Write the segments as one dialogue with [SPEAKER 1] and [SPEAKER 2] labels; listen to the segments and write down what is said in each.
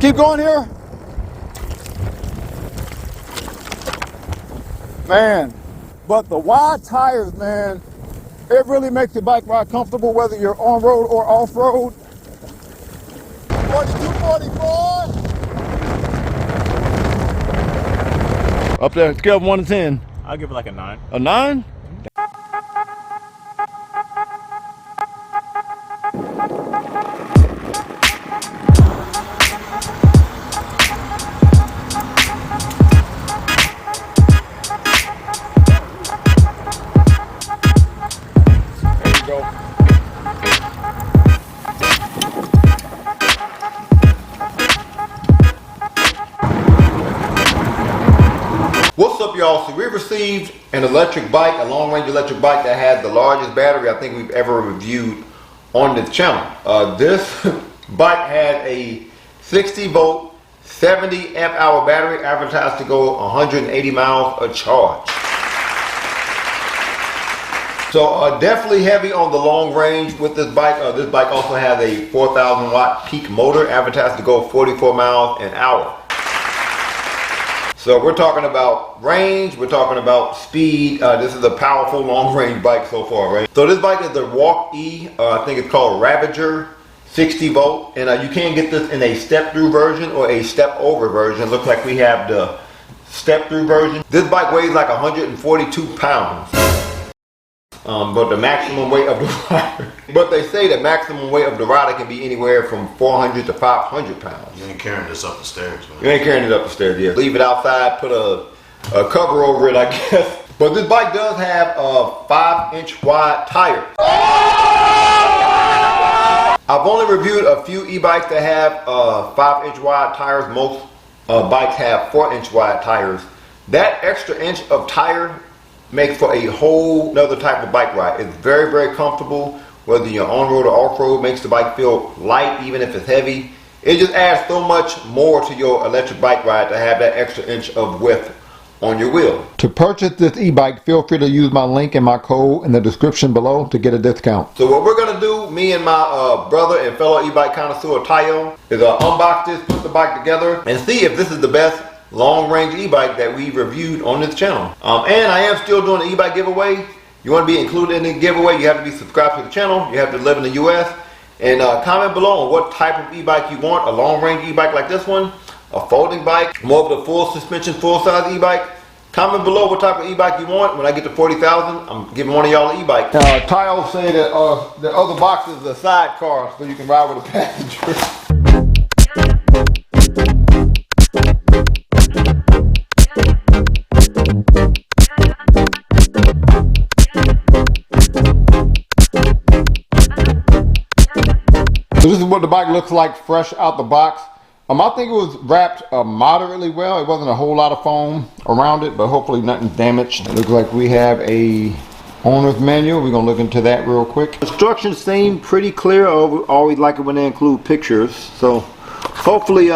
[SPEAKER 1] keep going here. Man, but the wide tires, man, it really makes your bike ride comfortable, whether you're on road or off road. 4244. Up there, scale of 1 to 10.
[SPEAKER 2] I'll give it like a 9.
[SPEAKER 1] A 9?
[SPEAKER 3] What's up, y'all? So we received an electric bike, a long-range electric bike that has the largest battery I think we've ever reviewed on this channel. This bike had a 60-volt, 70 amp-hour battery, advertised to go 180 miles a charge. So definitely heavy on the long range with this bike. This bike also has a 4,000 watt peak motor, advertised to go 44 miles an hour. So we're talking about range, we're talking about speed. This is a powerful long range bike so far, right? So this bike is the Wallke, I think it's called Ravager 60 volt. And you can get this in a step through version or a step over version. Looks like we have the step through version. This bike weighs like 142 pounds. But the maximum weight of the rider, but they say the maximum weight of the rider can be anywhere from 400 to 500 pounds.
[SPEAKER 4] You ain't carrying this up the stairs, man.
[SPEAKER 3] You ain't carrying it up the stairs, yeah. Leave it outside, put a cover over it, I guess. But this bike does have a 5-inch wide tire. I've only reviewed a few e-bikes that have 5-inch wide tires. Most bikes have 4-inch wide tires. That extra inch of tire makes for a whole nother type of bike ride. It's very, very comfortable, whether you're on road or off road. Makes the bike feel light even if it's heavy. It just adds so much more to your electric bike ride to have that extra inch of width on your wheel. To purchase this e-bike, feel free to use my link and my code in the description below to get a discount. So what we're gonna do, me and my brother and fellow e-bike connoisseur Tayo, is unbox this, put the bike together, and see if this is the best long-range e-bike that we reviewed on this channel. And I am still doing an e-bike giveaway. You want to be included in the giveaway, you have to be subscribed to the channel, you have to live in the US, and comment below on what type of e-bike you want. A long-range e-bike like this one, a folding bike, more of the full suspension, full-size e-bike. Comment below what type of e-bike you want. When I get to 40,000, I'm giving one of y'all an e-bike. Tayo said that the other box is a sidecar, so you can ride with a passenger. So this is what the bike looks like fresh out the box. I think it was wrapped moderately well. It wasn't a whole lot of foam around it, but hopefully nothing's damaged. It looks like we have a owner's manual. We're gonna look into that real quick. Instructions seem pretty clear. I always like it when they include pictures. So hopefully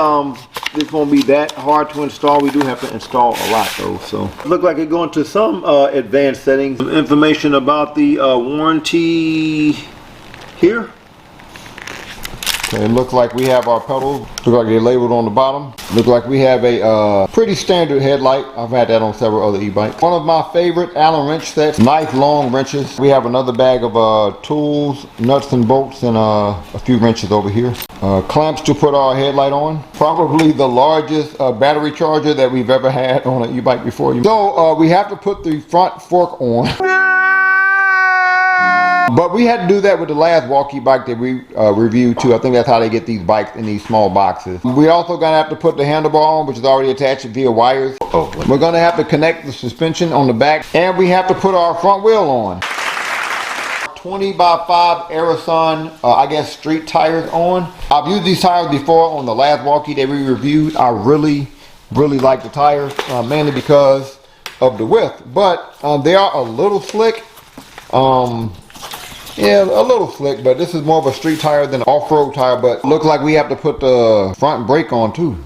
[SPEAKER 3] this won't be that hard to install. We do have to install a lot though. So look like it going to some advanced settings. Some information about the warranty here. Okay, it looks like we have our pedals. Look like they're labeled on the bottom. Look like we have a pretty standard headlight. I've had that on several other e-bikes. One of my favorite Allen wrench sets, nice long wrenches. We have another bag of tools, nuts and bolts, and a few wrenches over here. Clamps to put our headlight on. Probably the largest battery charger that we've ever had on an e-bike before. So we have to put the front fork on. But we had to do that with the last Wallke bike that we reviewed too. I think that's how they get these bikes in these small boxes. We also gonna have to put the handlebar on, which is already attached via wires. We're gonna have to connect the suspension on the back, and we have to put our front wheel on. 20x5 Aeroson, I guess street tires on. I've used these tires before on the last Wallke that we reviewed. I really like the tires, mainly because of the width, but they are a little slick. Yeah, a little slick, but this is more of a street tire than an off-road tire, but looks like we have to put the front brake on too.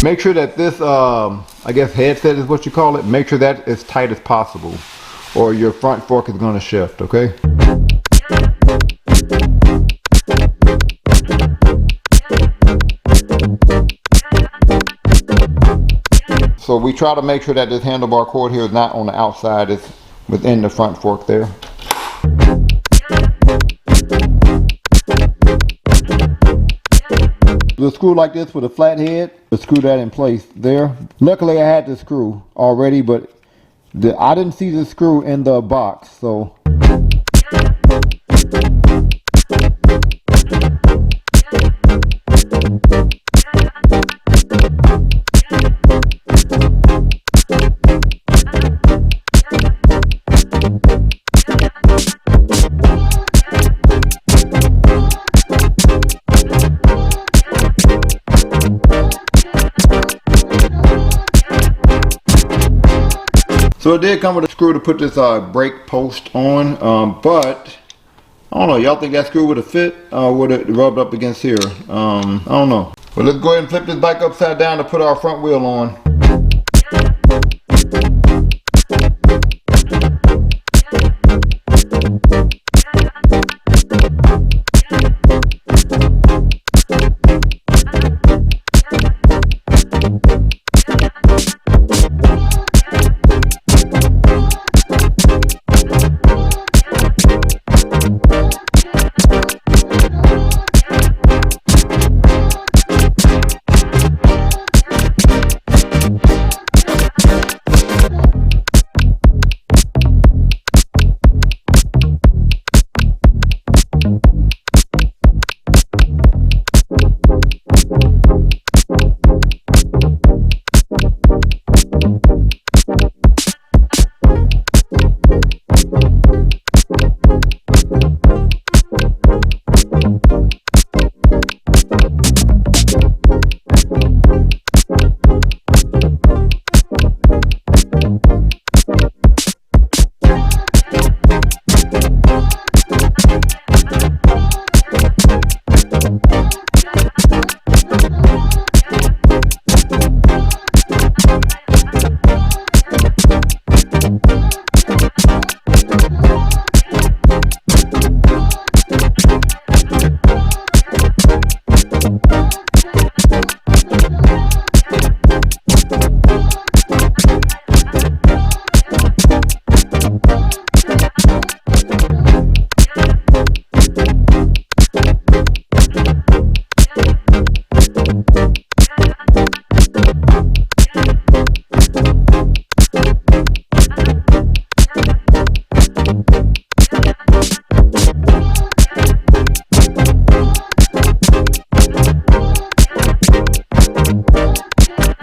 [SPEAKER 3] Make sure that this, I guess headset is what you call it, make sure that is tight as possible or your front fork is going to shift, okay? So we try to make sure that this handlebar cord here is not on the outside, it's within the front fork there. The screw like this with a flat head, screw that in place there. Luckily I had the screw already, but I didn't see the screw in the box, so. So it did come with a screw to put this brake post on, but I don't know, y'all think that screw would have fit or would it rubbed up against here? I don't know. But let's go ahead and flip this bike upside down to put our front wheel on.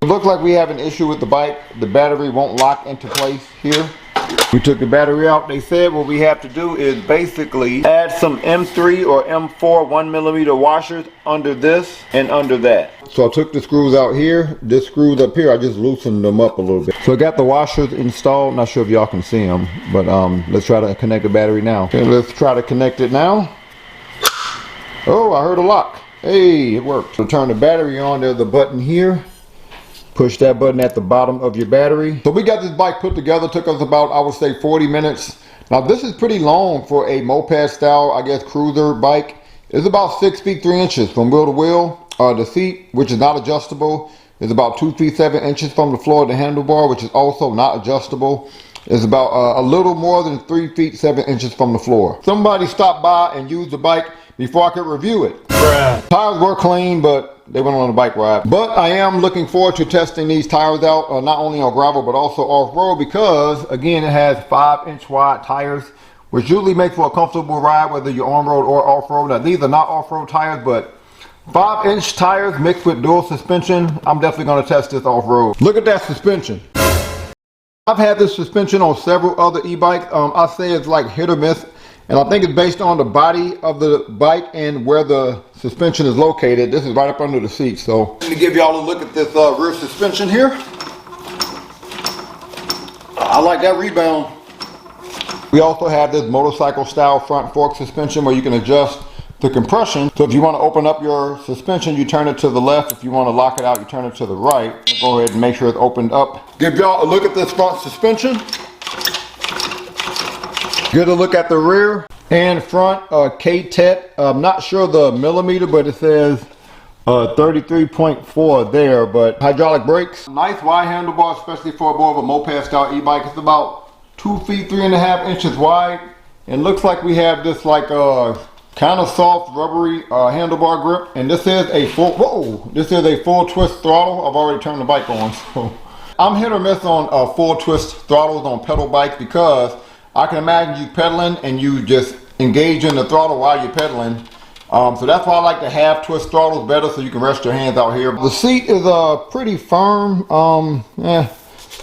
[SPEAKER 3] Looks like we have an issue with the bike. The battery won't lock into place here. We took the battery out. They said what we have to do is basically add some M3 or M4 1mm washers under this and under that. So I took the screws out here. This screws up here, I just loosened them up a little bit. So I got the washers installed. Not sure if y'all can see them, but let's try to connect the battery now. Okay, let's try to connect it now. Oh, I heard a lock. Hey, it worked. So turn the battery on. There's a button here. Push that button at the bottom of your battery. So we got this bike put together. Took us about, I would say, 40 minutes. Now this is pretty long for a moped style, I guess, cruiser bike. It's about 6 feet 3 inches from wheel to wheel. The seat, which is not adjustable, is about 2 feet 7 inches from the floor. The handlebar, which is also not adjustable, is about a little more than 3 feet 7 inches from the floor. Somebody stopped by and used the bike before I could review it. Bruh. Tires were clean, but they went on a bike ride. But I am looking forward to testing these tires out, not only on gravel, but also off-road, because again, it has 5-inch wide tires, which usually make for a comfortable ride, whether you're on-road or off-road. Now, these are not off-road tires, but 5-inch tires mixed with dual suspension. I'm definitely gonna test this off-road. Look at that suspension. I've had this suspension on several other e-bikes. I say it's like hit or miss. And I think it's based on the body of the bike and where the suspension is located. This is right up under the seat. So I'm going to give y'all a look at this rear suspension here. I like that rebound. We also have this motorcycle style front fork suspension where you can adjust
[SPEAKER 1] the compression. So if you want to open up your suspension, you turn it to the left. If you want to lock it out, you turn it to the right. Go ahead and make sure it's opened up. Give y'all a look at this front suspension. Get a look at the rear and front K-Tet. I'm not sure the millimeter, but it says 33.4 there, but hydraulic brakes. Nice wide handlebar, especially for more of a moped style e-bike. It's about 2 feet 3.5 inches wide. It looks like we have this like kind of soft rubbery handlebar grip, and this is a full twist throttle. I've already turned the bike on, so I'm hit or miss on full twist throttles on pedal bikes, because I can imagine you pedaling and you just engage in the throttle while you're pedaling. So that's why I like to have twist throttles better, so you can rest your hands out here. The seat is pretty firm,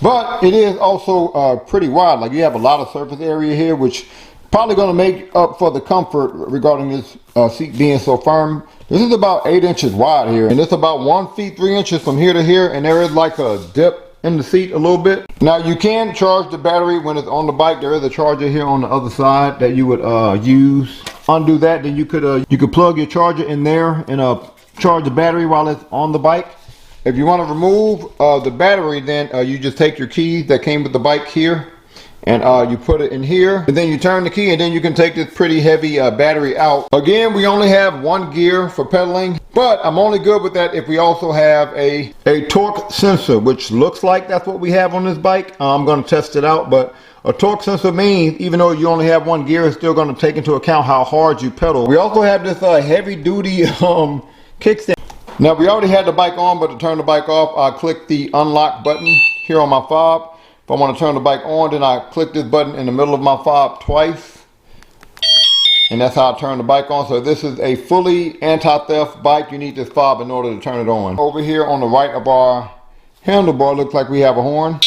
[SPEAKER 1] but it is also pretty wide. Like, you have a lot of surface area here, which probably going to make up for the comfort regarding this seat being so firm. This is about 8 inches wide here, and it's about 1 feet 3 inches from here to here, and there is like a dip in the seat a little bit. Now, you can charge the battery when it's on the bike. There is a charger here on the other side that you would use. Undo that, then you could plug your charger in there and charge the battery while it's on the bike. If you want to remove the battery, then you just take your keys that came with the bike here, and you put it in here, and then you turn the key, and then you can take this pretty heavy battery out. Again, we only have one gear for pedaling, but I'm only good with that if we also have a torque sensor, which looks like that's what we have on this bike. I'm going to test it out, but a torque sensor means even though you only have one gear, it's still going to take into account how hard you pedal. We also have this heavy duty kickstand. Now, we already had the bike on, but to turn the bike off, I click the unlock button here on my fob. If I want to turn the bike on, then I click this button in the middle of my fob twice, and that's how I turn the bike on. So this is a fully anti-theft bike. You need this fob in order to turn it on. Over here on the right of our handlebar, looks like we have a horn,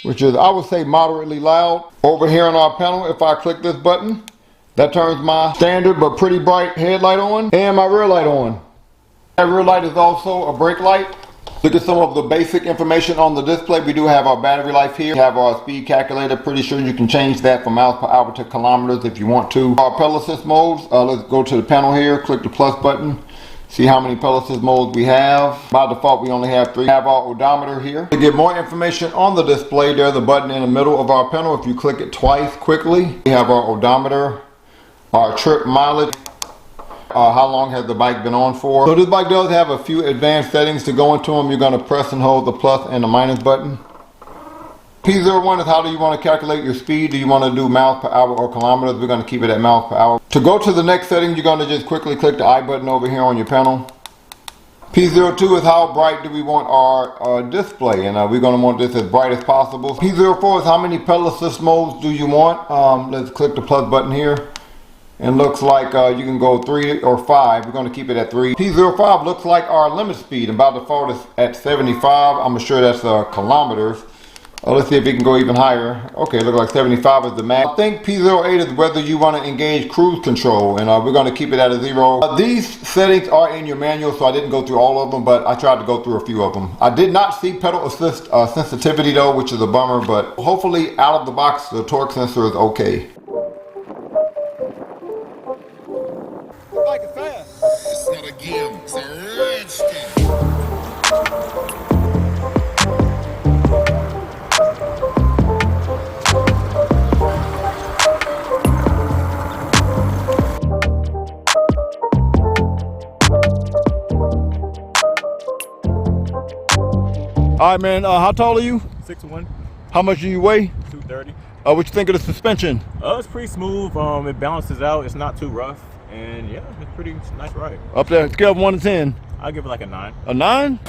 [SPEAKER 1] which is, I would say, moderately loud. Over here on our panel, if I click this button, that turns my standard but pretty bright headlight on and my rear light on. That rear light is also a brake light. Look at some of the basic information on the display. We do have our battery life here. We have our speed calculator. Pretty sure you can change that from miles per hour to kilometers if you want to. Our pedal assist modes. Let's go to the panel here. Click the plus button. See how many pedal assist modes we have. By default, we only have 3. We have our odometer here. To get more information on the display, there's a button in the middle of our panel. If you click it twice quickly, we have our odometer, our trip mileage, how long has the bike been on for. So this bike does have a few advanced settings. To go into them, you're going to press and hold the plus and the minus button. P01 is how do you want to calculate your speed. Do you want to do miles per hour or kilometers? We're going to keep it at miles per hour. To go to the next setting, you're going to just quickly click the I button over here on your panel. P02 is how bright do we want our display, and we're going to want this as bright as possible. P04 is how many pedal assist modes do you want. Let's click the plus button here. And looks like you can go 3 or 5. We're going to keep it at 3. P05 looks like our limit speed, and by default it's at 75. I'm sure that's kilometers. Let's see if we can go even higher. Okay, looks like 75 is the max. I think P08 is whether you want to engage cruise control, and we're going to keep it at a 0. These settings are in your manual, so I didn't go through all of them, but I tried to go through a few of them. I did not see pedal assist sensitivity though, which is a bummer, but hopefully out of the box the torque sensor is okay. Bike is fast.
[SPEAKER 2] It's not a game, it's a red stick.
[SPEAKER 1] All right, man. How tall are you?
[SPEAKER 4] 6'1",
[SPEAKER 1] How much do you weigh?
[SPEAKER 4] 230.
[SPEAKER 1] What you think of the suspension?
[SPEAKER 4] It's pretty smooth. It balances out. It's not too rough, and yeah, it's pretty nice ride.
[SPEAKER 1] Up there, scale of 1 to 10.
[SPEAKER 4] I'll give it like a 9.
[SPEAKER 1] A 9?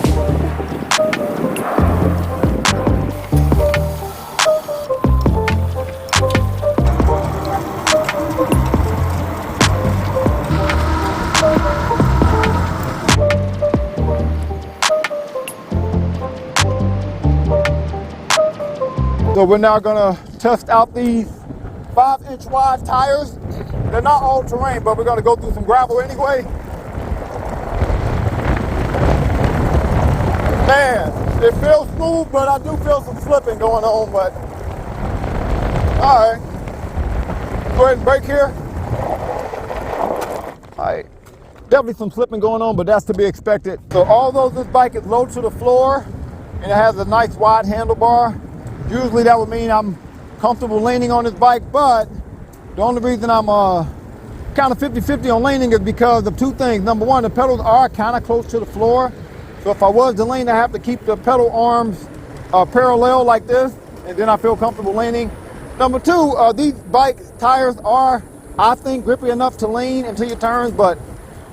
[SPEAKER 1] So we're now gonna test out these 5-inch wide tires. They're not all terrain, but we're gonna go through some gravel anyway. Man, it feels smooth, but I do feel some slipping going on, but all right. Go ahead and brake here. Definitely some slipping going on, but that's to be expected. So although this bike is low to the floor and it has a nice wide handlebar, usually that would mean I'm comfortable leaning on this bike, but the only reason I'm kind of 50-50 on leaning is because of two things. Number one, the pedals are kind of close to the floor. So if I was to lean, I have to keep the pedal arms parallel like this, and then I feel comfortable leaning. Number two, these bike tires are, I think, grippy enough to lean into your turns, but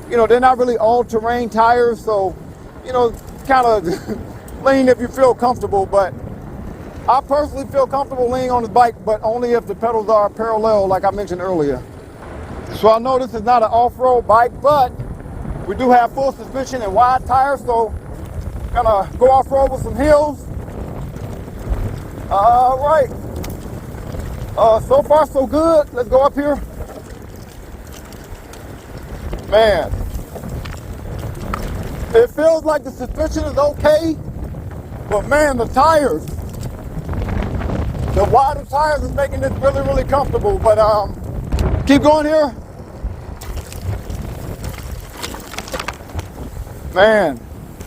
[SPEAKER 1] you know, they're not really all-terrain tires, so, you know, kind of lean if you feel comfortable, but I personally feel comfortable leaning on the bike, but only if the pedals are parallel, like I mentioned earlier. So I know this is not an off-road bike, but we do have full suspension and wide tires, so gonna go off-road with some hills. All right. So far, so good. Let's go up here. Man, it feels like the suspension is okay, but man, the tires, the wider tires is making this really, really comfortable. But keep going here. Man,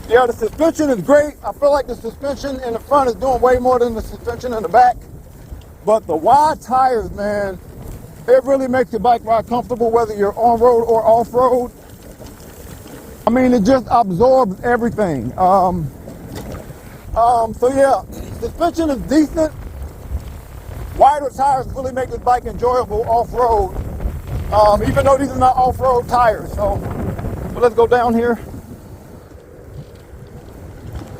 [SPEAKER 1] yeah, the suspension is great. I feel like the suspension in the front is doing way more than the suspension in the back. But the wide tires, man, it really makes your bike ride comfortable, whether you're on-road or off-road. I mean, it just absorbs everything. So yeah, suspension is decent. Wider tires really make this bike enjoyable off-road, even though these are not off-road tires. So let's go down here.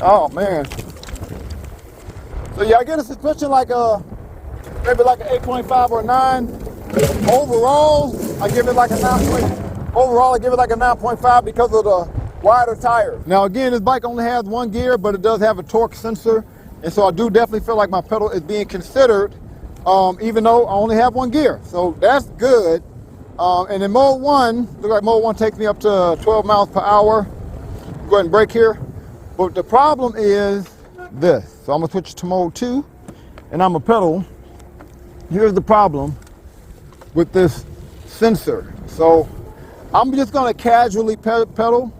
[SPEAKER 1] Oh man. So yeah, I get a suspension like maybe like an 8.5 or a 9. Overall, I give it like a 9.5 because of the wider tires. Now again, this bike only has one gear, but it does have a torque sensor, and so I do definitely feel like my pedal is being considered, even though I only have one gear. So that's good. And in mode 1, looks like mode 1 takes me up to 12 miles per hour. Go ahead and brake here. But the problem is this. So I'm gonna switch to mode 2, and I'm gonna pedal. Here's the problem with this sensor. So I'm just gonna casually pedal.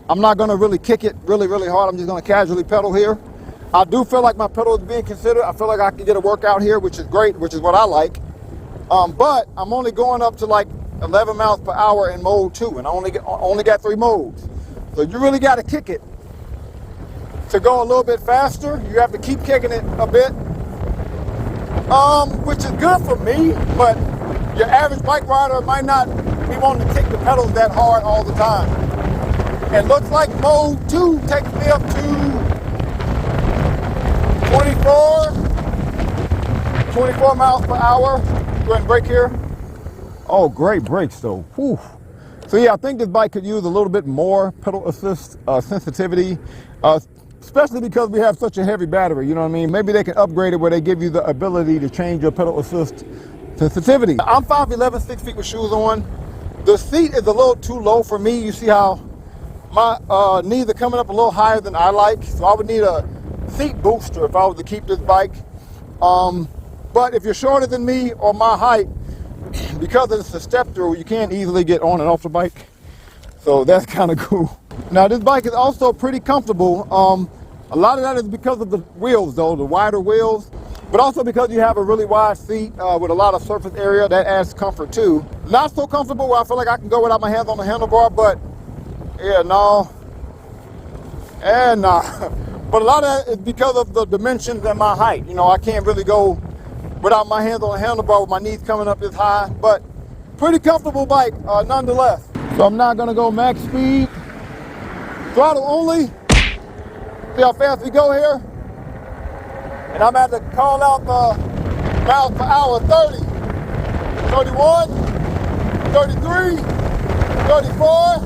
[SPEAKER 1] I'm not gonna really kick it really, really hard. I'm just gonna casually pedal here. I do feel like my pedal is being considered. I feel like I can get a workout here, which is great, which is what I like. But I'm only going up to like 11 miles per hour in mode 2, and I only got 3 modes. So you really gotta kick it. To go a little bit faster, you have to keep kicking it a bit, which is good for me, but your average bike rider might not be wanting to kick the pedals that hard all the time. It looks like mode 2 takes me up to 24 miles per hour. Go ahead and brake here. Oh, great brakes though. Whew. So yeah, I think this bike could use a little bit more pedal assist sensitivity. Especially because we have such a heavy battery, you know what I mean? Maybe they can upgrade it where they give you the ability to change your pedal assist sensitivity. I'm 5'11", 6 feet with shoes on. The seat is a little too low for me. You see how my knees are coming up a little higher than I like, so I would need a seat booster if I was to keep this bike. But if you're shorter than me or my height, because it's a step through, you can't easily get on and off the bike. So that's kind of cool. Now this bike is also pretty comfortable. A lot of that is because of the wheels though, the wider wheels, but also because you have a really wide seat with a lot of surface area. That adds comfort too. Not so comfortable where I feel like I can go without my hands on the handlebar, but yeah, no, and nah. But a lot of that is because of the dimensions and my height. You know, I can't really go without my hands on the handlebar with my knees coming up this high, but pretty comfortable bike nonetheless. So I'm not gonna go max speed. Throttle only. See how fast we go here? And I'm at to call out the miles per hour. 30, 31, 33, 34,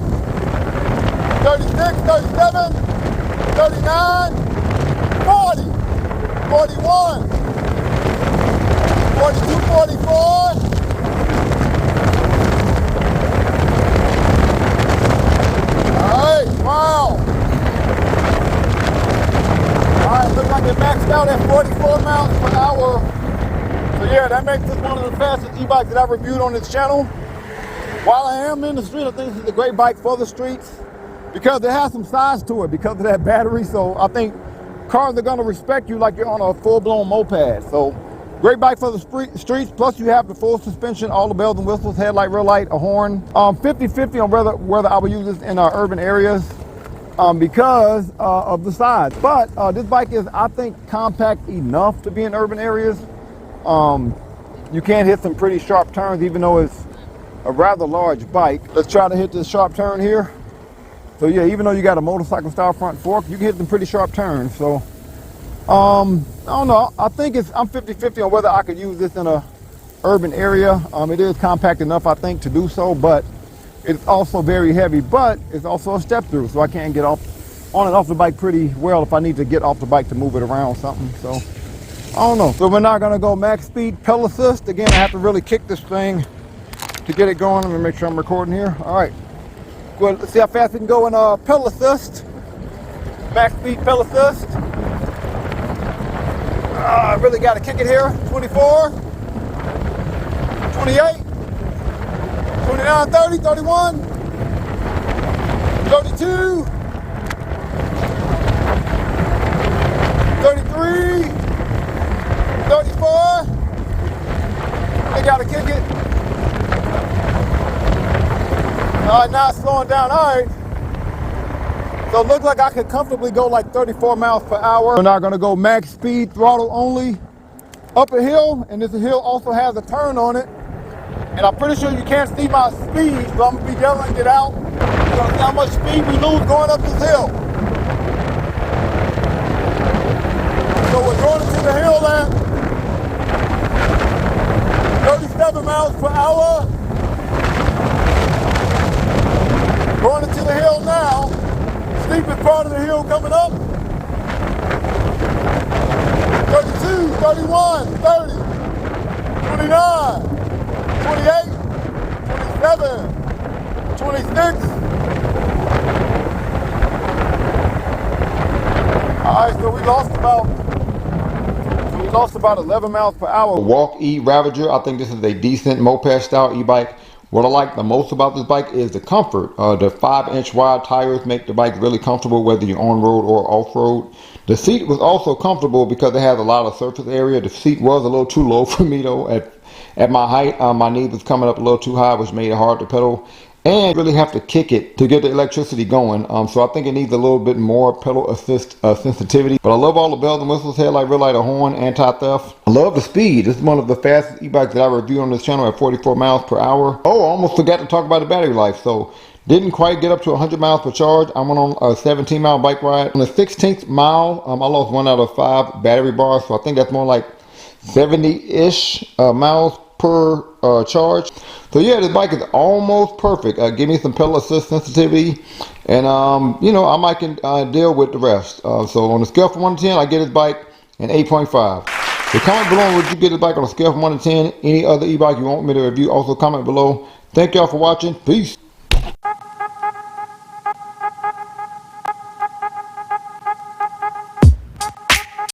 [SPEAKER 1] 36, 37, 39, 40, 41, 42, 44. Wow. Alright, looks like it maxed out at 44 miles per hour. So yeah, that makes this one of the fastest e-bikes that I've reviewed on this channel. While I am in the street, I think this is a great bike for the streets because it has some size to it because of that battery. So I think cars are gonna respect you like you're on a full-blown moped. So great bike for the streets, plus you have the full suspension, all the bells and whistles, headlight, rear light, a horn. 50-50 on whether I would use this in urban areas because of the size. But this bike is, I think, compact enough to be in urban areas. You can hit some pretty sharp turns even though it's a rather large bike. Let's try to hit this sharp turn here. So yeah, even though you got a motorcycle style front fork, you can hit some pretty sharp turns. So I don't know. I think I'm 50-50 on whether I could use this in a urban area. It is compact enough, I think, to do so, but it's also very heavy. But it's also a step through, so I can get on and off the bike pretty well if I need to get off the bike to move it around something. So I don't know. So we're not gonna go max speed pedal assist. Again, I have to really kick this thing to get it going. Let me make sure I'm recording here. All right. Well, let's see how fast we can go in pedal assist. Max speed pedal assist. I really got to kick it here. 24, 28, 29, 30, 31, 32, 33, 34. I got to kick it. All right, now it's slowing down. All right. So it looks like I could comfortably go like 34 miles per hour. We're now gonna go max speed, throttle only, up a hill, and this hill also has a turn on it. And I'm pretty sure you can't see my speed, so I'm gonna be yelling it out. You're gonna see how much speed we lose going up this hill. So we're going into the hill at 37 miles per hour. Going into the hill now. Steepest part of the hill coming up. 32, 31, 30, 29, 28, 27, 26. Alright, so we lost about 11 miles per hour. Wallke Ravager, I think this is a decent moped style e-bike. What I like the most about this bike is the comfort. The 5-inch wide tires make the bike really comfortable whether you're on road or off road. The seat was also comfortable because it has a lot of surface area. The seat was a little too low for me though. At my height, my knee was coming up a little too high, which made it hard to pedal. And you really have to kick it to get the electricity going. So I think it needs a little bit more pedal assist sensitivity. But I love all the bells and whistles, headlight, rear light, a horn, anti-theft. I love the speed. This is one of the fastest e-bikes that I reviewed on this channel at 44 miles per hour. Oh, I almost forgot to talk about the battery life. So didn't quite get up to 100 miles per charge. I went on a 17-mile bike ride. On the 16th mile, I lost 1 out of 5 battery bars. So I think that's more like 70-ish miles per charge. So yeah, this bike is almost perfect. Give me some pedal assist sensitivity, and you know, I might can deal with the rest. So on a scale from 1 to 10, I get this bike an 8.5. So comment below, would you get this bike on a scale from 1 to 10? Any other e-bike you want me to review, also comment below. Thank y'all for watching. Peace.